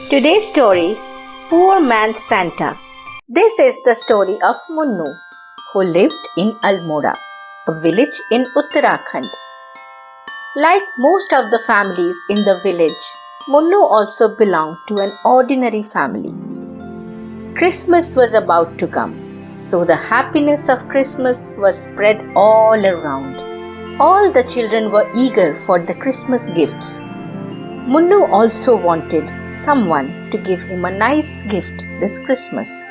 Today's story, Poor Man's Santa. This is the story of Munnu, who lived in Almora, a village in Uttarakhand. Like most of the families in the village, Munnu also belonged to an ordinary family. Christmas was about to come, so the happiness of Christmas was spread all around. All the children were eager for the Christmas gifts. Munnu also wanted someone to give him a nice gift this Christmas.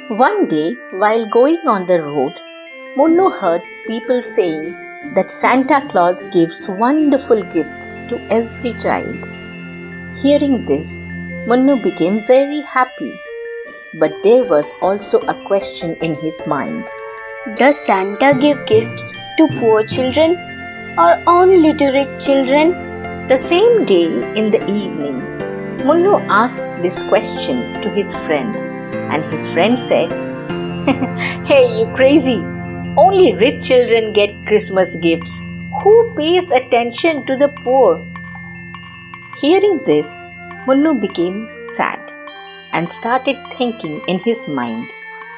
One day, while going on the road, Munnu heard people saying that Santa Claus gives wonderful gifts to every child. Hearing this, Munnu became very happy. But there was also a question in his mind. Does Santa give gifts to poor children or only to rich children? The same day in the evening, Munnu asked this question to his friend, and his friend said, "Hey, you crazy! Only rich children get Christmas gifts. Who pays attention to the poor?" Hearing this, Munnu became sad and started thinking in his mind,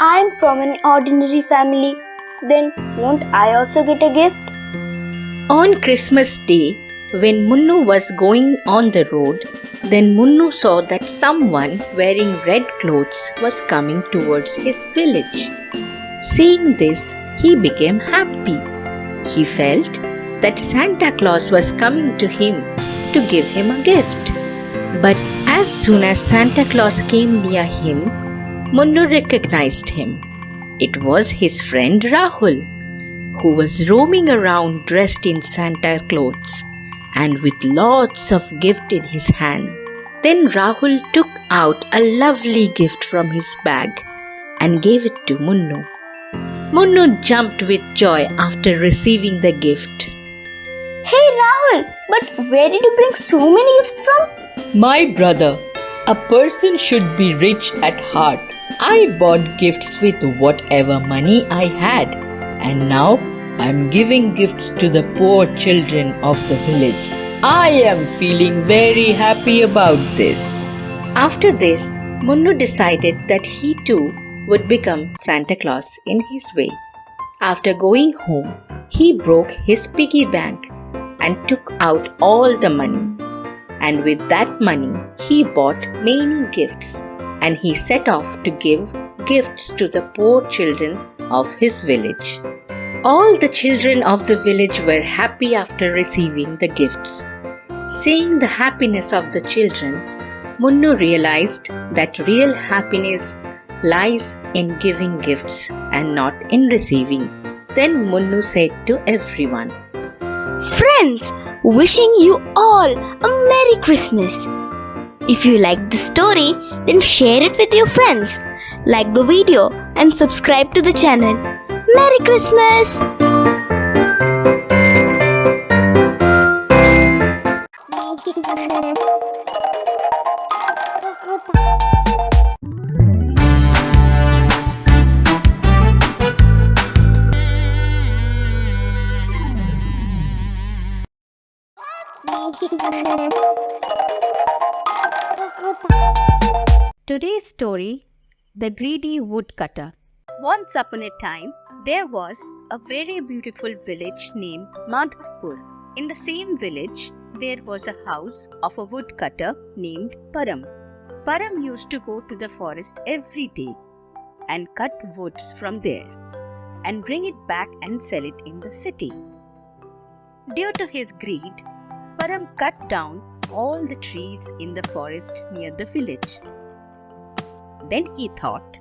I'm from an ordinary family. Then won't I also get a gift? On Christmas Day, when Munnu was going on the road, then Munnu saw that someone wearing red clothes was coming towards his village. Seeing this, he became happy. He felt that Santa Claus was coming to him to give him a gift. But as soon as Santa Claus came near him, Munnu recognized him. It was his friend Rahul, who was roaming around dressed in Santa clothes and with lots of gift in his hand. Then Rahul took out a lovely gift from his bag and gave it to Munnu. Munnu jumped with joy after receiving the gift. Hey Rahul, but where did you bring so many gifts from? My brother, a person should be rich at heart. I bought gifts with whatever money I had, and now I'm giving gifts to the poor children of the village. I am feeling very happy about this. After this, Munnu decided that he too would become Santa Claus in his way. After going home, he broke his piggy bank and took out all the money. And with that money, he bought many gifts, and he set off to give gifts to the poor children of his village. All the children of the village were happy after receiving the gifts. Seeing the happiness of the children, Munnu realized that real happiness lies in giving gifts and not in receiving. Then Munnu said to everyone, Friends, wishing you all a Merry Christmas. If you like this story, then share it with your friends. Like the video and subscribe to the channel. Merry Christmas! Today's story, The Greedy Woodcutter. Once upon a time, there was a very beautiful village named Madhavpur. In the same village, there was a house of a woodcutter named Param. Param used to go to the forest every day and cut woods from there and bring it back and sell it in the city. Due to his greed, Param cut down all the trees in the forest near the village. Then he thought,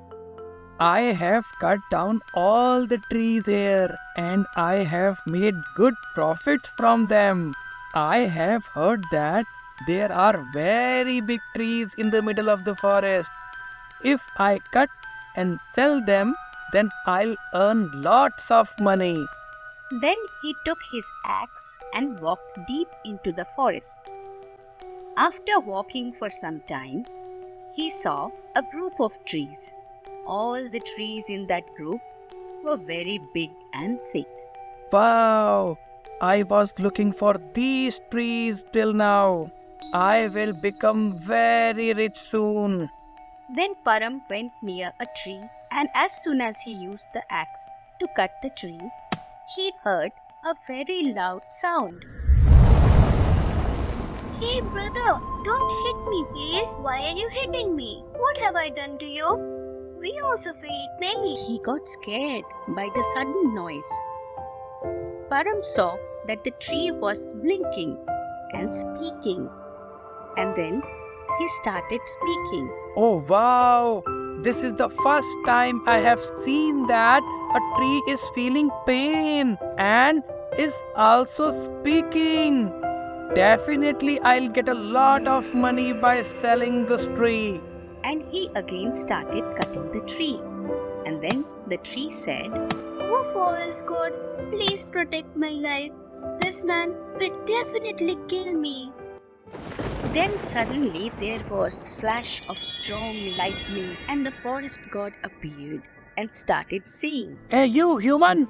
I have cut down all the trees here and I have made good profits from them. I have heard that there are very big trees in the middle of the forest. If I cut and sell them, then I'll earn lots of money. Then he took his axe and walked deep into the forest. After walking for some time, he saw a group of trees. All the trees in that group were very big and thick. Wow! I was looking for these trees till now. I will become very rich soon. Then Param went near a tree, and as soon as he used the axe to cut the tree, he heard a very loud sound. Hey brother, don't hit me please. Why are you hitting me? What have I done to you? We also feel pain. He got scared by the sudden noise. Param saw that the tree was blinking and speaking, and then he started speaking. Oh wow! This is the first time I have seen that a tree is feeling pain and is also speaking. Definitely I'll get a lot of money by selling this tree. And he again started cutting the tree. And then the tree said, Oh forest god, please protect my life. This man will definitely kill me. Then suddenly there was a flash of strong lightning, and the forest god appeared and started saying, Hey you human!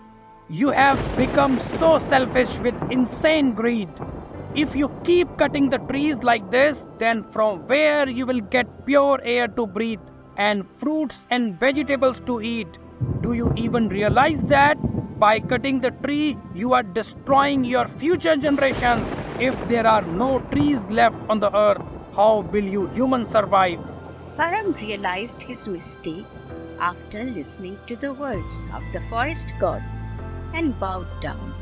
You have become so selfish with insane greed. If you keep cutting the trees like this, then from where you will get pure air to breathe and fruits and vegetables to eat? Do you even realize that by cutting the tree, you are destroying your future generations? If there are no trees left on the earth, how will you humans survive? Param realized his mistake after listening to the words of the forest god and bowed down.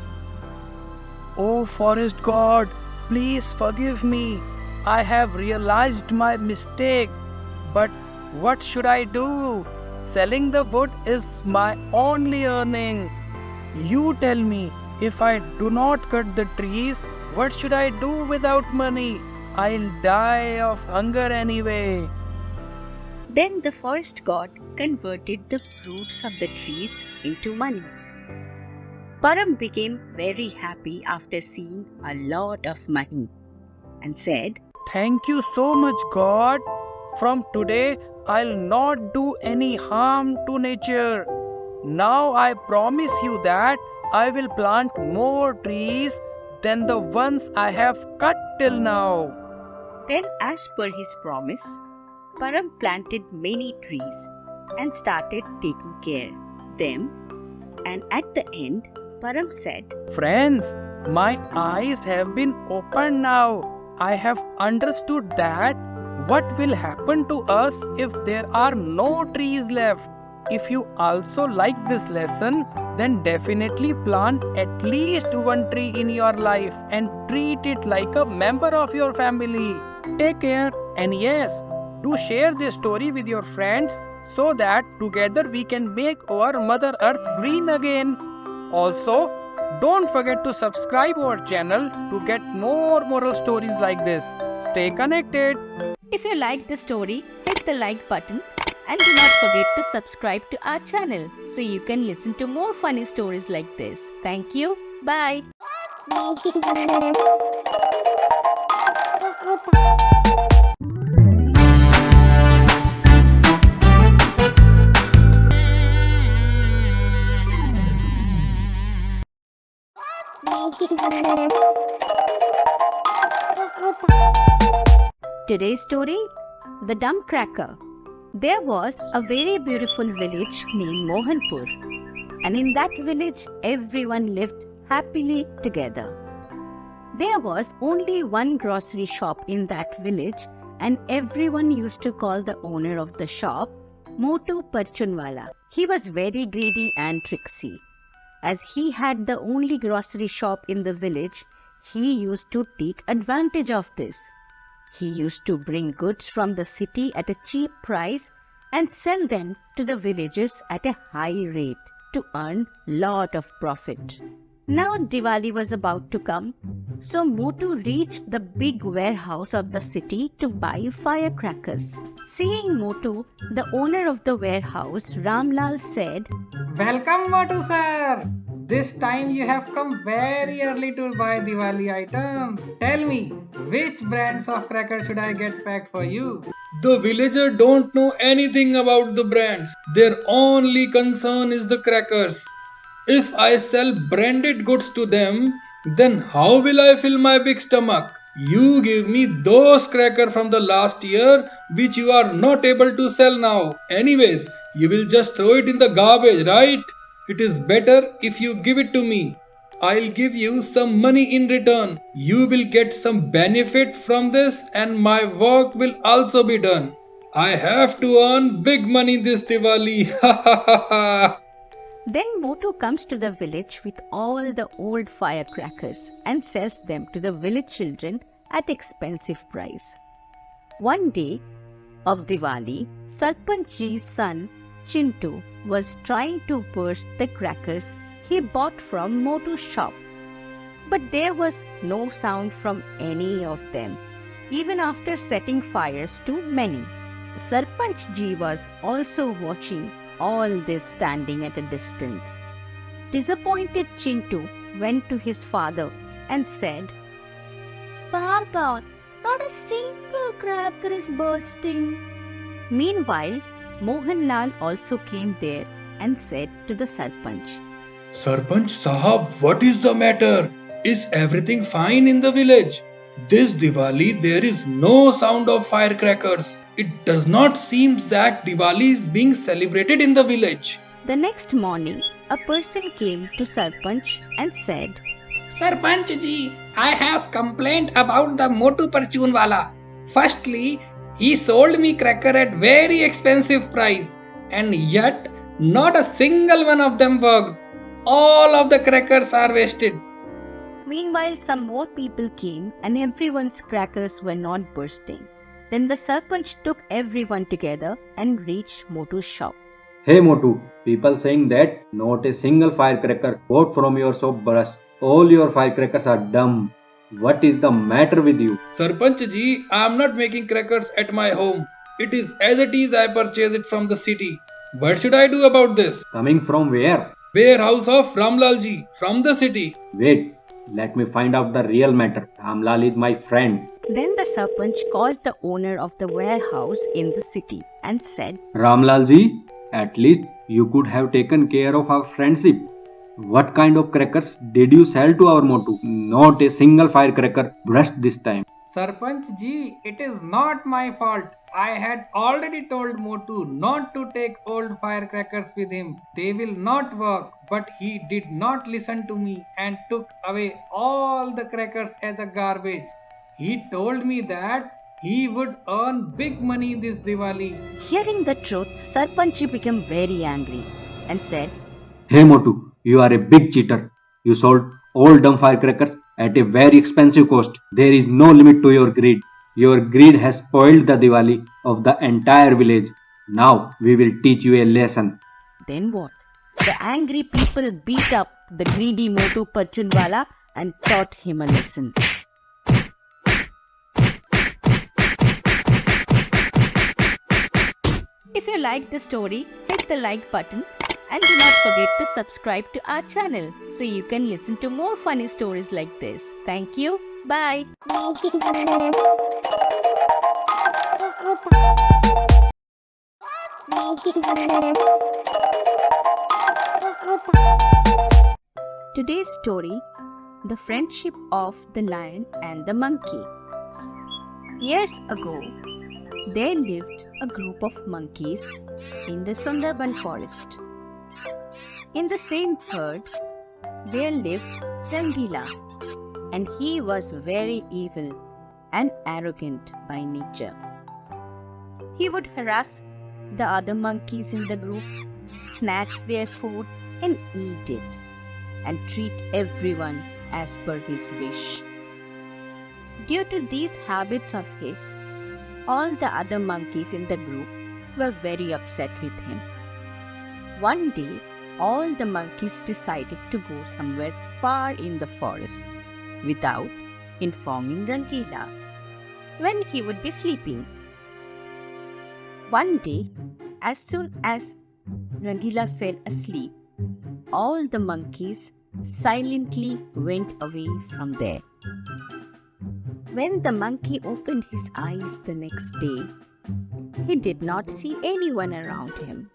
Oh forest god, please forgive me. I have realized my mistake. But what should I do? Selling the wood is my only earning. You tell me, if I do not cut the trees, what should I do without money? I'll die of hunger anyway. Then the forest god converted the fruits of the trees into money. Param became very happy after seeing a lot of money and said, Thank you so much, God. From today, I'll not do any harm to nature. Now I promise you that I will plant more trees than the ones I have cut till now. Then, as per his promise, Param planted many trees and started taking care of them. And at the end, Param said, Friends, my eyes have been opened now. I have understood that what will happen to us if there are no trees left. If you also like this lesson, then definitely plant at least one tree in your life and treat it like a member of your family. Take care, and yes, do share this story with your friends so that together we can make our Mother Earth green again. Also, don't forget to subscribe our channel to get more moral stories like this. Stay connected. If you like the story, hit the like button and do not forget to subscribe to our channel so you can listen to more funny stories like this. Thank you. Bye. Today's story, The Dumb Cracker. There was a very beautiful village named Mohanpur, and in that village everyone lived happily together. There was only one grocery shop in that village, and everyone used to call the owner of the shop Motu Parchunwala. He was very greedy and tricksy. As he had the only grocery shop in the village, he used to take advantage of this. He used to bring goods from the city at a cheap price and sell them to the villagers at a high rate to earn lot of profit. Now Diwali was about to come, so Motu reached the big warehouse of the city to buy firecrackers. Seeing Motu, the owner of the warehouse, Ramlal said, Welcome, Matu sir. This time you have come very early to buy Diwali items. Tell me, which brands of cracker should I get packed for you? The villager don't know anything about the brands. Their only concern is the crackers. If I sell branded goods to them, Then how will I fill my big stomach? You give me those crackers from the last year which you are not able to sell now. Anyways, you will just throw it in the garbage, right? It is better if you give it to me. I'll give you some money in return. You will get some benefit from this and my work will also be done. I have to earn big money this Diwali. Ha ha ha ha. Then Motu comes to the village with all the old firecrackers and sells them to the village children at expensive price. One day of Diwali, Sarpanchji's son Chintu was trying to burst the crackers he bought from Motu's shop. But there was no sound from any of them, even after setting fires to many. Sarpanchji was also watching all this standing at a distance. Disappointed Chintu went to his father and said, Papa, not a single cracker is bursting. Meanwhile, Mohanlal also came there and said to the Sarpanch, Sarpanch Sahab, what is the matter? Is everything fine in the village? This Diwali there is no sound of firecrackers. It does not seem that Diwali is being celebrated in the village. The next morning, a person came to Sarpanch and said, Sarpanch ji, I have complained about the Motu Parchun wala. Firstly, he sold me cracker at very expensive price and yet not a single one of them worked. All of the crackers are wasted. Meanwhile, some more people came and everyone's crackers were not bursting. Then the Sarpanch took everyone together and reached Motu's shop. Hey Motu, people saying that not a single firecracker bought from your shop burst. All your firecrackers are dumb. What is the matter with you? Sarpanch ji, I am not making crackers at my home. It is as it is I purchase it from the city. What should I do about this? Coming from where? Warehouse of Ramlal ji from the city. Wait, let me find out the real matter. Ramlal is my friend. Then the Sarpanch called the owner of the warehouse in the city and said, Ramlal ji, at least you could have taken care of our friendship. What kind of crackers did you sell to our Motu? Not a single firecracker burst this time. Sarpanch ji, it is not my fault. I had already told Motu not to take old firecrackers with him. They will not work. But he did not listen to me and took away all the crackers as a garbage. He told me that he would earn big money this Diwali. Hearing the truth, Sarpanch became very angry and said, Hey Motu, you are a big cheater. You sold all dumb firecrackers at a very expensive cost. There is no limit to your greed. Your greed has spoiled the Diwali of the entire village. Now we will teach you a lesson. Then what? The angry people beat up the greedy Motu Parchunwala and taught him a lesson. If you like the story, hit the like button and do not forget to subscribe to our channel so you can listen to more funny stories like this. Thank you. Bye. Today's story, The Friendship of the Lion and the Monkey. Years ago, there lived a group of monkeys in the Sundarban forest. In the same herd, there lived Rangila, and he was very evil and arrogant by nature. He would harass the other monkeys in the group, snatch their food and eat it, and treat everyone as per his wish. Due to these habits of his, all the other monkeys in the group were very upset with him. One day, all the monkeys decided to go somewhere far in the forest without informing Rangila when he would be sleeping. One day, as soon as Rangila fell asleep, all the monkeys silently went away from there. When the monkey opened his eyes the next day, he did not see anyone around him.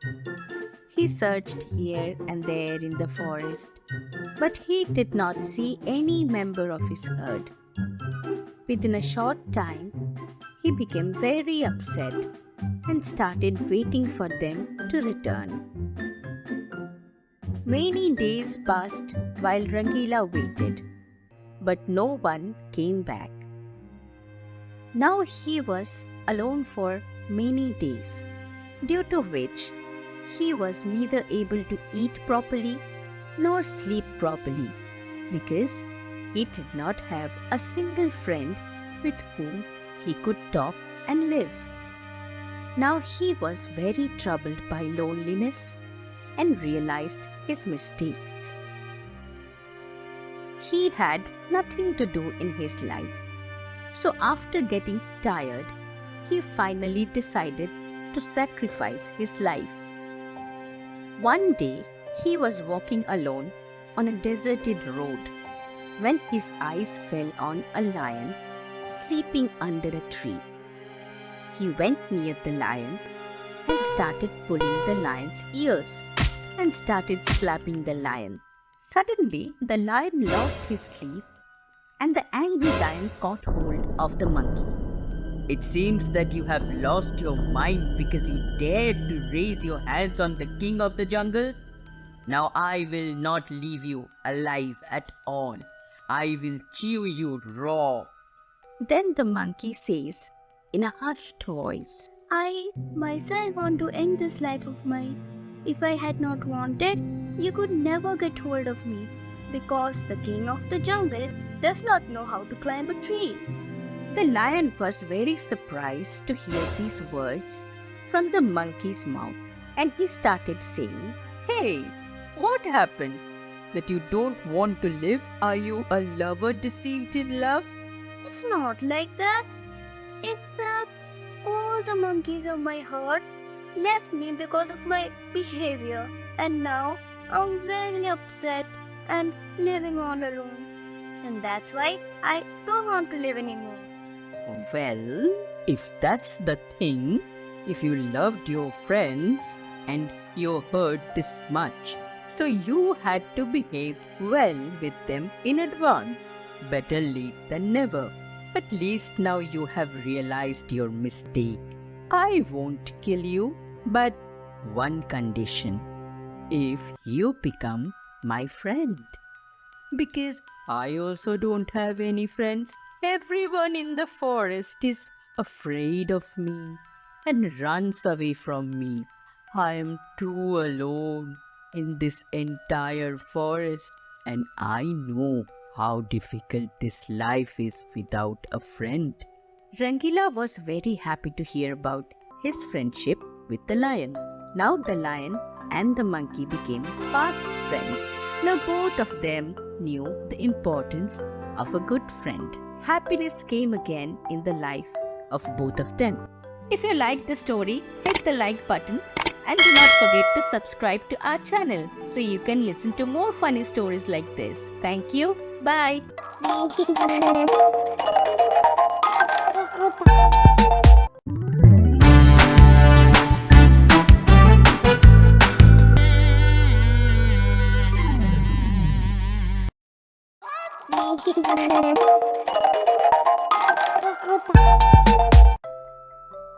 He searched here and there in the forest, but he did not see any member of his herd. Within a short time, he became very upset and started waiting for them to return. Many days passed while Rangila waited, but no one came back. Now he was alone for many days, due to which he was neither able to eat properly nor sleep properly, because he did not have a single friend with whom he could talk and live. Now he was very troubled by loneliness and realized his mistakes. He had nothing to do in his life. So after getting tired, he finally decided to sacrifice his life. One day, he was walking alone on a deserted road when his eyes fell on a lion sleeping under a tree. He went near the lion and started pulling the lion's ears and started slapping the lion. Suddenly, the lion lost his sleep and the angry lion caught hold of the monkey. It seems that you have lost your mind because you dared to raise your hands on the king of the jungle. Now I will not leave you alive at all. I will chew you raw. Then the monkey says in a hushed voice, I myself want to end this life of mine. If I had not wanted, you could never get hold of me, because the king of the jungle does not know how to climb a tree. The lion was very surprised to hear these words from the monkey's mouth, and he started saying, Hey, what happened? That you don't want to live? Are you a lover deceived in love? It's not like that. In fact, all the monkeys of my herd left me because of my behavior, and now I'm very upset and living all alone. And that's why I don't want to live anymore. Well, if that's the thing, if you loved your friends and you heard this much, so you had to behave well with them in advance. Better late than never. At least now you have realized your mistake. I won't kill you, but one condition. If you become my friend. Because I also don't have any friends. Everyone in the forest is afraid of me and runs away from me. I am too alone in this entire forest, and I know how difficult this life is without a friend. Rangila was very happy to hear about his friendship with the lion. Now the lion and the monkey became fast friends. Now both of them knew the importance of a good friend. Happiness came again in the life of both of them. If you liked the story, hit the like button and do not forget to subscribe to our channel so you can listen to more funny stories like this. Thank you. Bye.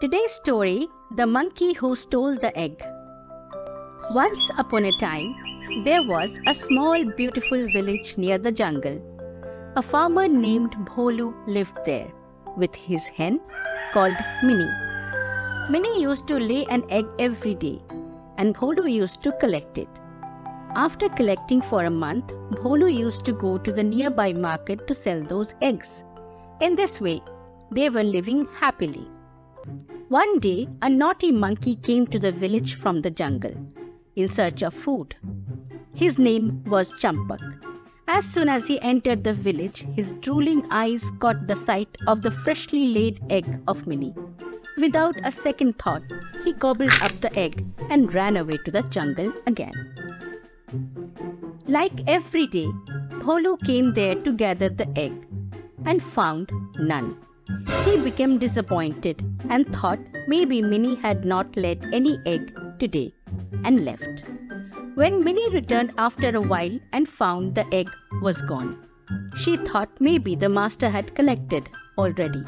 Today's story, The Monkey Who Stole the Egg. Once upon a time, there was a small beautiful village near the jungle. A farmer named Bholu lived there with his hen called Minnie. Minnie used to lay an egg every day and Bholu used to collect it. After collecting for a month, Bholu used to go to the nearby market to sell those eggs. In this way, they were living happily. One day, a naughty monkey came to the village from the jungle in search of food. His name was Champak. As soon as he entered the village, his drooling eyes caught the sight of the freshly laid egg of Minnie. Without a second thought, he gobbled up the egg and ran away to the jungle again. Like every day, Bholu came there to gather the egg and found none. He became disappointed and thought maybe Minnie had not laid any egg today and left. When Minnie returned after a while and found the egg was gone, she thought maybe the master had collected already.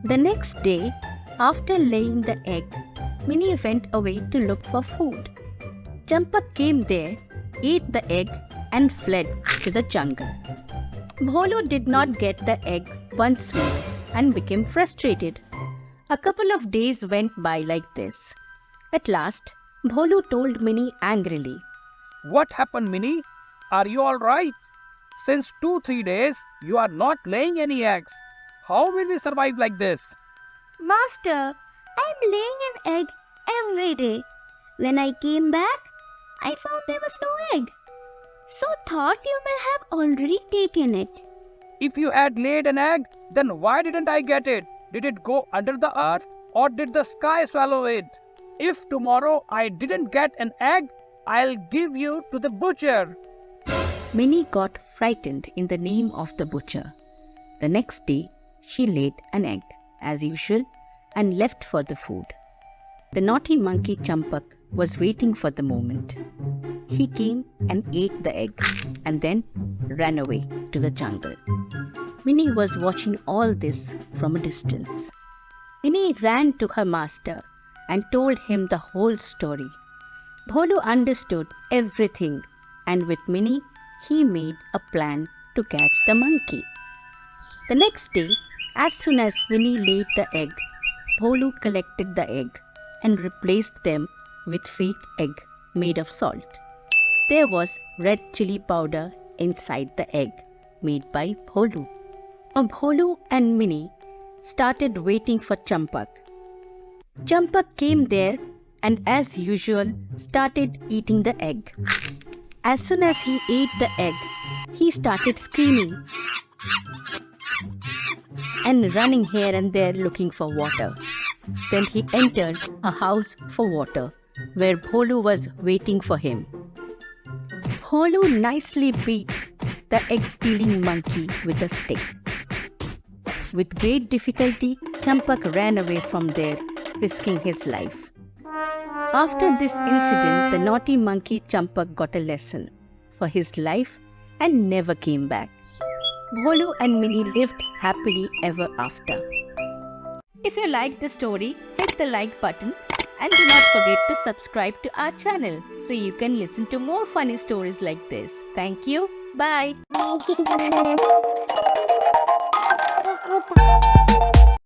The next day, after laying the egg, Minnie went away to look for food. Champak came there, ate the egg, and fled to the jungle. Bholu did not get the egg once more and became frustrated. A couple of days went by like this. At last, Bholu told Minnie angrily, What happened, Minnie? Are you all right? Since 2-3 days, you are not laying any eggs. How will we survive like this? Master, I'm laying an egg every day. When I came back, I found there was no egg. So thought you may have already taken it. If you had laid an egg, then why didn't I get it? Did it go under the earth or did the sky swallow it? If tomorrow I didn't get an egg, I'll give you to the butcher. Minnie got frightened in the name of the butcher. The next day, she laid an egg, as usual, and left for the food. The naughty monkey Champak was waiting for the moment. He came and ate the egg and then ran away to the jungle. Minnie was watching all this from a distance. Minnie ran to her master and told him the whole story. Bholu understood everything, and with Minnie, he made a plan to catch the monkey. The next day, as soon as Minnie laid the egg, Bholu collected the egg and replaced them with fake egg made of salt. There was red chili powder inside the egg made by Bholu. Bholu and Minnie started waiting for Champak. Champak came there and as usual started eating the egg. As soon as he ate the egg, he started screaming and running here and there looking for water. Then he entered a house for water where Bholu was waiting for him. Bholu nicely beat the egg-stealing monkey with a stick. With great difficulty, Champak ran away from there, risking his life. After this incident, the naughty monkey Champak got a lesson for his life and never came back. Bholu and Minnie lived happily ever after. If you liked the story, hit the like button and do not forget to subscribe to our channel so you can listen to more funny stories like this. Thank you. Bye.